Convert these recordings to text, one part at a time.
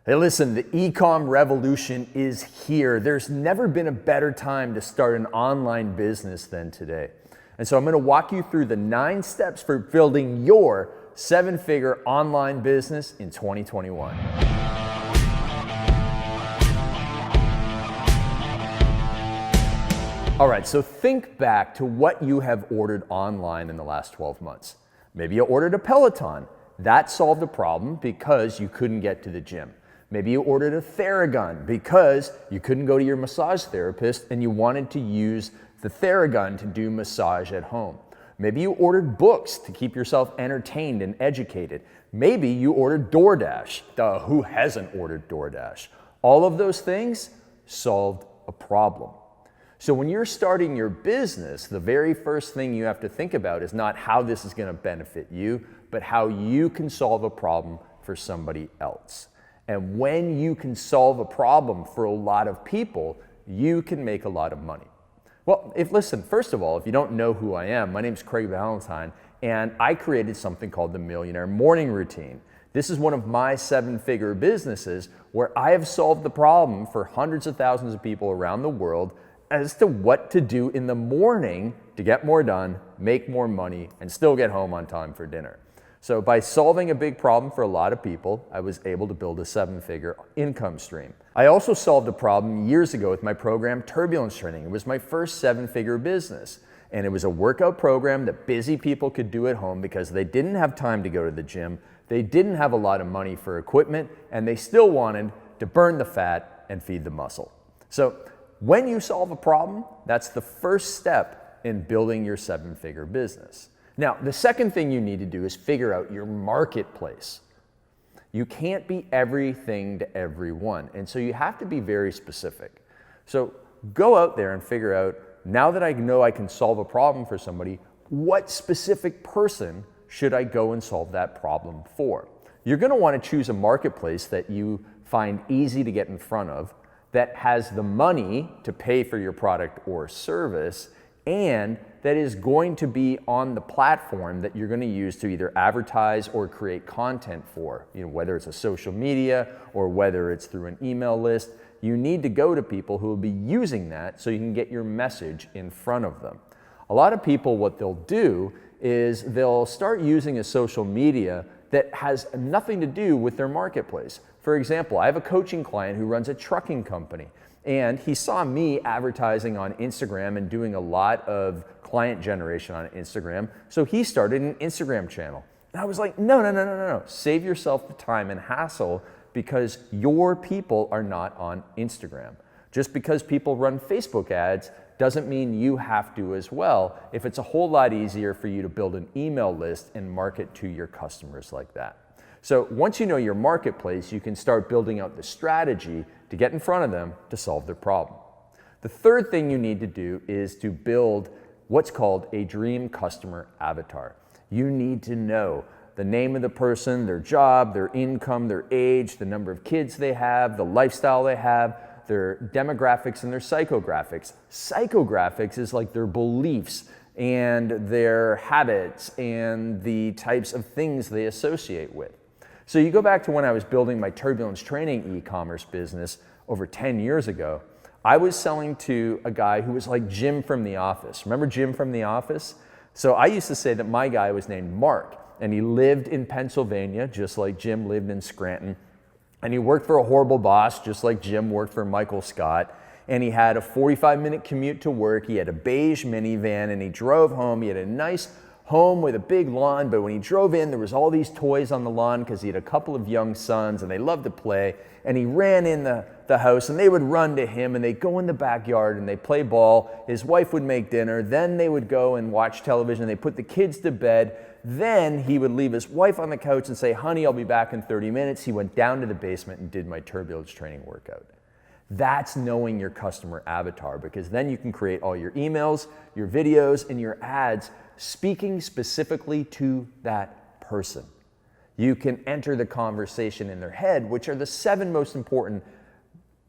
Hey, listen, the e-com revolution is here. There's never been a better time to start an online business than today. And so I'm going to walk you through the 9 steps for building your 7-figure online business in 2021. All right, so think back to what you have ordered online in the last 12 months. Maybe you ordered a Peloton. That solved a problem because you couldn't get to the gym. Maybe you ordered a Theragun because you couldn't go to your massage therapist and you wanted to use the Theragun to do massage at home. Maybe you ordered books to keep yourself entertained and educated. Maybe you ordered DoorDash. Duh, who hasn't ordered DoorDash? All of those things solved a problem. So when you're starting your business, the very first thing you have to think about is not how this is going to benefit you, but how you can solve a problem for somebody else. And when you can solve a problem for a lot of people, you can make a lot of money. Well, listen, first of all, if you don't know who I am, my name is Craig Ballantyne, and I created something called the Millionaire morning routine. This is one of my 7-figure businesses where I have solved the problem for hundreds of thousands of people around the world as to what to do in the morning to get more done, make more money, and still get home on time for dinner. So by solving a big problem for a lot of people, I was able to build a 7-figure income stream. I also solved a problem years ago with my program, Turbulence Training. It was my first 7-figure business. And it was a workout program that busy people could do at home because they didn't have time to go to the gym, they didn't have a lot of money for equipment, and they still wanted to burn the fat and feed the muscle. So when you solve a problem, that's the first step in building your 7-figure business. Now, the second thing you need to do is figure out your marketplace. You can't be everything to everyone, and so you have to be very specific. So go out there and figure out, now that I know I can solve a problem for somebody, what specific person should I go and solve that problem for? You're going to want to choose a marketplace that you find easy to get in front of, that has the money to pay for your product or service, and that is going to be on the platform that you're going to use to either advertise or create content for. Whether it's a social media or whether it's through an email list, you need to go to people who will be using that so you can get your message in front of them. A lot of people, what they'll do is they'll start using a social media that has nothing to do with their marketplace. For example, I have a coaching client who runs a trucking company, and he saw me advertising on Instagram and doing a lot of client generation on Instagram, so he started an Instagram channel. And I was like, no. Save yourself the time and hassle because your people are not on Instagram. Just because people run Facebook ads doesn't mean you have to as well, if it's a whole lot easier for you to build an email list and market to your customers like that. So once you know your marketplace, you can start building out the strategy to get in front of them to solve their problem. The third thing you need to do is to build what's called a dream customer avatar. You need to know the name of the person, their job, their income, their age, the number of kids they have, the lifestyle they have, their demographics and their psychographics. Psychographics is like their beliefs and their habits and the types of things they associate with. So you go back to when I was building my Turbulence Training e-commerce business over 10 years ago, I was selling to a guy who was like Jim from The Office. Remember Jim from The Office? So I used to say that my guy was named Mark, and he lived in Pennsylvania, just like Jim lived in Scranton. And he worked for a horrible boss, just like Jim worked for Michael Scott. And he had a 45-minute commute to work. He had a beige minivan, and he drove home. He had a nice home with a big lawn, but when he drove in, there was all these toys on the lawn because he had a couple of young sons and they loved to play. And he ran in the house and they would run to him and they'd go in the backyard and they'd play ball. His wife would make dinner. Then they would go and watch television. They put the kids to bed. Then he would leave his wife on the couch and say, honey, I'll be back in 30 minutes. He went down to the basement and did my Turbulence Training workout. That's knowing your customer avatar, because then you can create all your emails, your videos, and your ads speaking specifically to that person. You can enter the conversation in their head, which are the 7 most important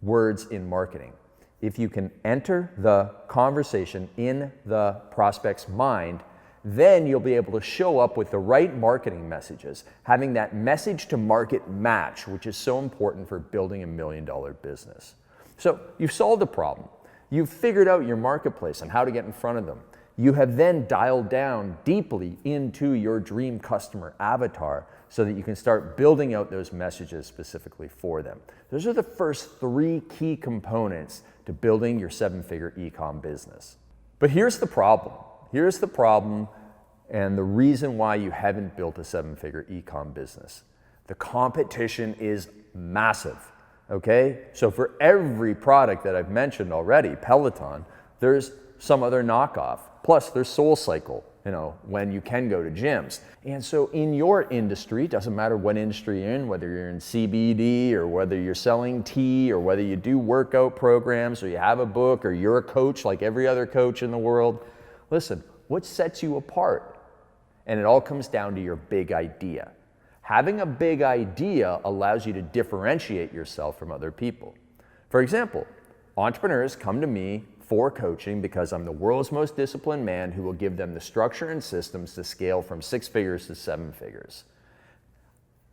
words in marketing. If you can enter the conversation in the prospect's mind, Then you'll be able to show up with the right marketing messages, having that message to market match, which is so important for building $1 million business. So you've solved the problem. You've figured out your marketplace and how to get in front of them. You have then dialed down deeply into your dream customer avatar so that you can start building out those messages specifically for them. Those are the first 3 key components to building your 7-figure e-com business. But here's the problem. Here's the problem and the reason why you haven't built a 7-figure e-com business. The competition is massive, okay? So for every product that I've mentioned already, Peloton, there's some other knockoff. Plus there's SoulCycle, when you can go to gyms. And so in your industry, doesn't matter what industry you're in, whether you're in CBD or whether you're selling tea or whether you do workout programs or you have a book or you're a coach like every other coach in the world, listen, what sets you apart? And it all comes down to your big idea. Having a big idea allows you to differentiate yourself from other people. For example, entrepreneurs come to me for coaching because I'm the world's most disciplined man who will give them the structure and systems to scale from 6 figures to 7 figures.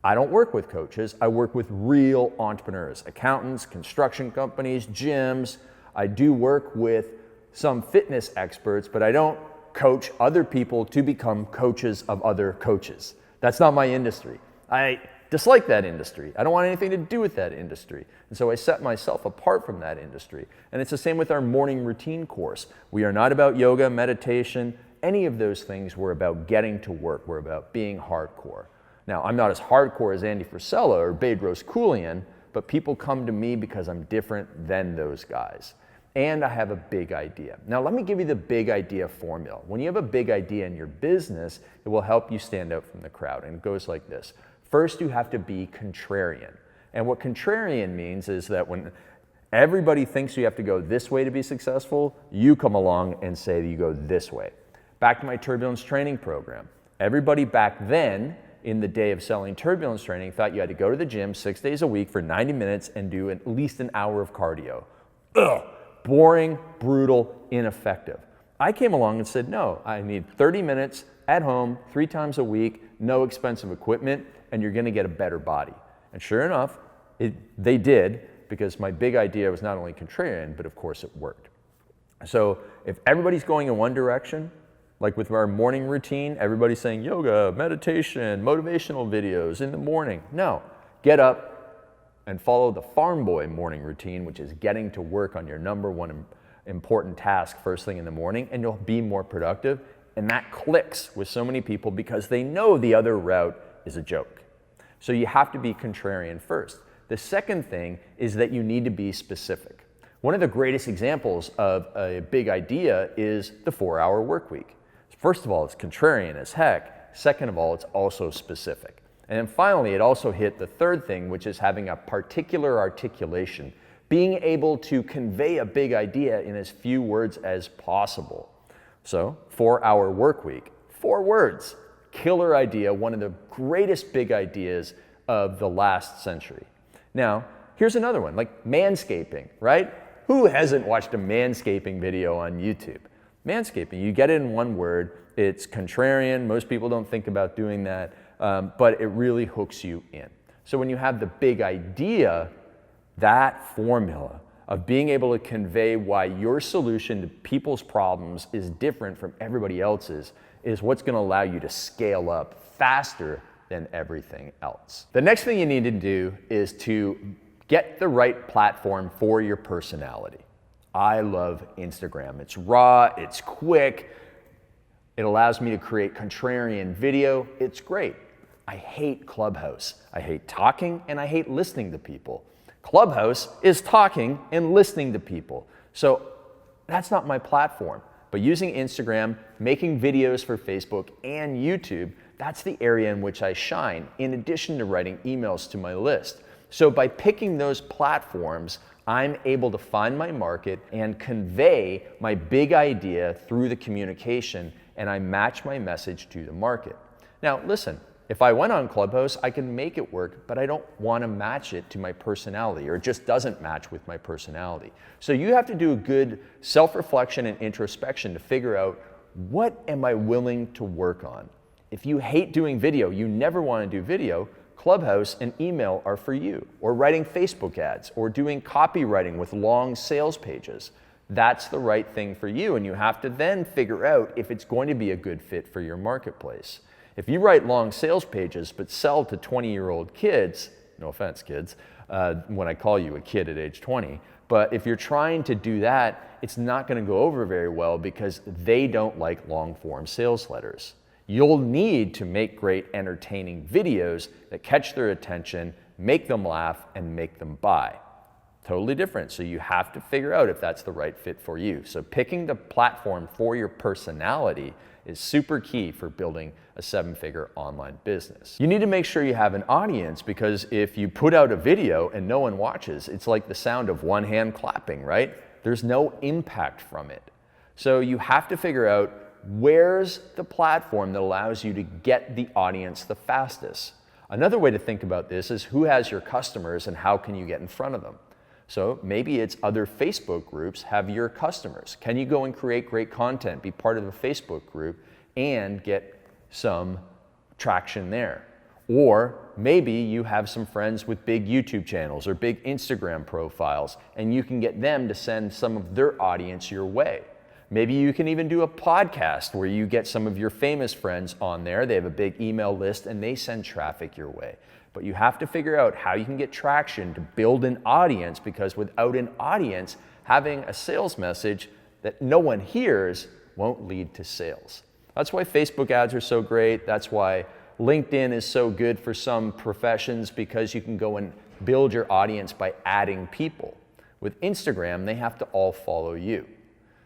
I don't work with coaches, I work with real entrepreneurs, accountants, construction companies, gyms. I do work with some fitness experts, but I don't coach other people to become coaches of other coaches. That's not my industry. I dislike that industry. I don't want anything to do with that industry. And so I set myself apart from that industry. And it's the same with our morning routine course. We are not about yoga, meditation, any of those things. We're about getting to work. We're about being hardcore. Now, I'm not as hardcore as Andy Frisella or Bedros Keuilian, but people come to me because I'm different than those guys. And I have a big idea. Now, let me give you the big idea formula. When you have a big idea in your business, it will help you stand out from the crowd. And it goes like this. First, you have to be contrarian. And what contrarian means is that when everybody thinks you have to go this way to be successful, you come along and say that you go this way. Back to my turbulence training program. Everybody back then, in the day of selling turbulence training, thought you had to go to the gym 6 days a week for 90 minutes and do at least an hour of cardio. Ugh. Boring, brutal, ineffective. I came along and said, no, I need 30 minutes at home, 3 times a week, no expensive equipment, and you're gonna get a better body. And sure enough, they did, because my big idea was not only contrarian, but of course it worked. So if everybody's going in one direction, like with our morning routine, everybody's saying yoga, meditation, motivational videos in the morning. No, get up and follow the farm boy morning routine, which is getting to work on your number one important task first thing in the morning, and you'll be more productive. And that clicks with so many people because they know the other route is a joke. So you have to be contrarian first. The second thing is that you need to be specific. One of the greatest examples of a big idea is the 4-hour work week. First of all, it's contrarian as heck. Second of all, it's also specific. And then finally, it also hit the third thing, which is having a particular articulation, being able to convey a big idea in as few words as possible. So, 4-hour work week, 4 words, killer idea, one of the greatest big ideas of the last century. Now, here's another one, like manscaping, right? Who hasn't watched a manscaping video on YouTube? Manscaping, you get it in one word, it's contrarian, most people don't think about doing that. But it really hooks you in. So when you have the big idea, that formula of being able to convey why your solution to people's problems is different from everybody else's is what's going to allow you to scale up faster than everything else. The next thing you need to do is to get the right platform for your personality. I love Instagram. It's raw, it's quick, it allows me to create contrarian video. It's great. I hate Clubhouse. I hate talking and I hate listening to people. Clubhouse is talking and listening to people. So that's not my platform. But using Instagram, making videos for Facebook and YouTube, that's the area in which I shine, in addition to writing emails to my list. So by picking those platforms, I'm able to find my market and convey my big idea through the communication, and I match my message to the market. Now listen, if I went on Clubhouse, I can make it work, but I don't want to match it to my personality, or it just doesn't match with my personality. So you have to do a good self-reflection and introspection to figure out what am I willing to work on? If you hate doing video, you never want to do video, Clubhouse and email are for you, or writing Facebook ads, or doing copywriting with long sales pages. That's the right thing for you, and you have to then figure out if it's going to be a good fit for your marketplace. If you write long sales pages but sell to 20-year-old kids, no offense kids, when I call you a kid at age 20, but if you're trying to do that, it's not going to go over very well because they don't like long-form sales letters. You'll need to make great entertaining videos that catch their attention, make them laugh, and make them buy. Totally different. So you have to figure out if that's the right fit for you. So picking the platform for your personality is super key for building a 7-figure online business. You need to make sure you have an audience, because if you put out a video and no one watches, it's like the sound of one hand clapping, right? There's no impact from it. So you have to figure out where's the platform that allows you to get the audience the fastest. Another way to think about this is who has your customers and how can you get in front of them? So maybe it's other Facebook groups have your customers. Can you go and create great content, be part of a Facebook group, and get some traction there? Or maybe you have some friends with big YouTube channels or big Instagram profiles, and you can get them to send some of their audience your way. Maybe you can even do a podcast where you get some of your famous friends on there. They have a big email list and they send traffic your way. But you have to figure out how you can get traction to build an audience, because without an audience, having a sales message that no one hears won't lead to sales. That's why Facebook ads are so great. That's why LinkedIn is so good for some professions, because you can go and build your audience by adding people. With Instagram, they have to all follow you.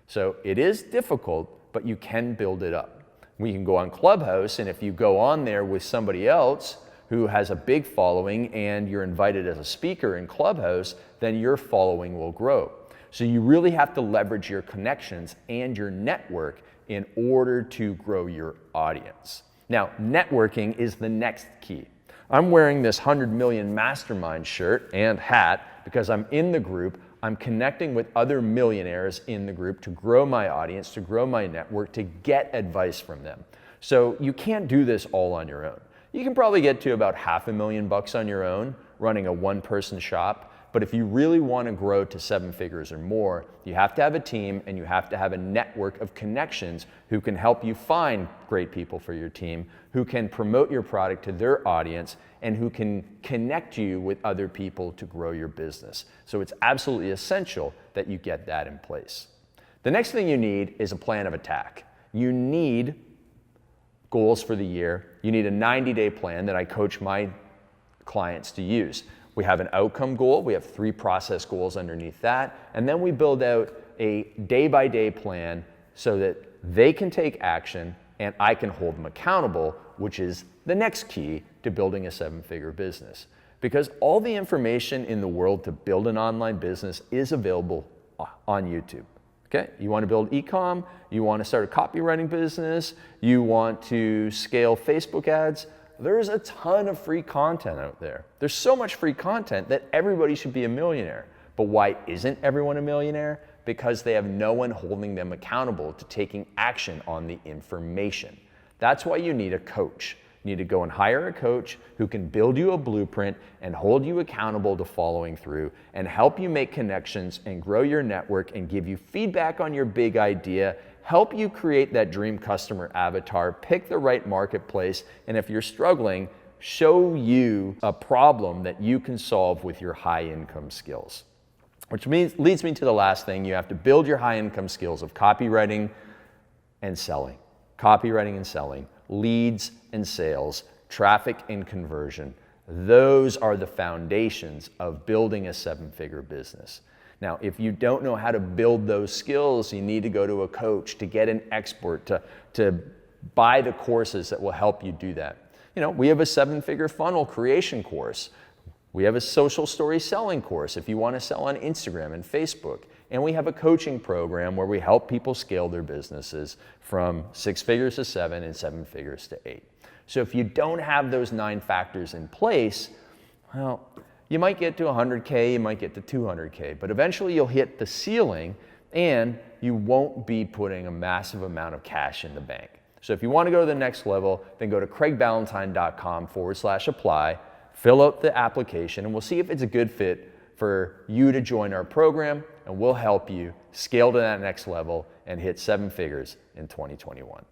So it is difficult, but you can build it up. We can go on Clubhouse, and if you go on there with somebody else who has a big following and you're invited as a speaker in Clubhouse, then your following will grow. So you really have to leverage your connections and your network in order to grow your audience. Now, networking is the next key. I'm wearing this 100 Million Mastermind shirt and hat because I'm in the group. I'm connecting with other millionaires in the group to grow my audience, to grow my network, to get advice from them. So you can't do this all on your own. You can probably get to about $500,000 on your own running a one-person shop. But if you really want to grow to 7 figures or more, you have to have a team and you have to have a network of connections who can help you find great people for your team, who can promote your product to their audience, and who can connect you with other people to grow your business. So it's absolutely essential that you get that in place. The next thing you need is a plan of attack. You need goals for the year. You need a 90-day plan that I coach my clients to use. We have an outcome goal, we have 3 process goals underneath that, and then we build out a day-by-day plan so that they can take action and I can hold them accountable, which is the next key to building a 7-figure business. Because all the information in the world to build an online business is available on YouTube. Okay? You want to build e-com, you want to start a copywriting business, you want to scale Facebook ads, there's a ton of free content out there. There's so much free content that everybody should be a millionaire. But why isn't everyone a millionaire? Because they have no one holding them accountable to taking action on the information. That's why you need a coach. You need to go and hire a coach who can build you a blueprint and hold you accountable to following through and help you make connections and grow your network and give you feedback on your big idea, help you create that dream customer avatar, pick the right marketplace, and if you're struggling, show you a problem that you can solve with your high income skills. Which leads me to the last thing. You have to build your high income skills of copywriting and selling. Copywriting and selling, leads and sales, traffic and conversion. Those are the foundations of building a 7-figure business. Now, if you don't know how to build those skills, you need to go to a coach, to get an expert, to buy the courses that will help you do that. You know, we have a 7-figure funnel creation course. We have a social story selling course if you want to sell on Instagram and Facebook. And we have a coaching program where we help people scale their businesses from 6 figures to 7 and 7 figures to 8. So if you don't have those 9 factors in place, well, you might get to 100K, you might get to 200K, but eventually you'll hit the ceiling and you won't be putting a massive amount of cash in the bank. So if you want to go to the next level, then go to craigballantyne.com/apply, fill out the application, and we'll see if it's a good fit for you to join our program, and we'll help you scale to that next level and hit 7 figures in 2021.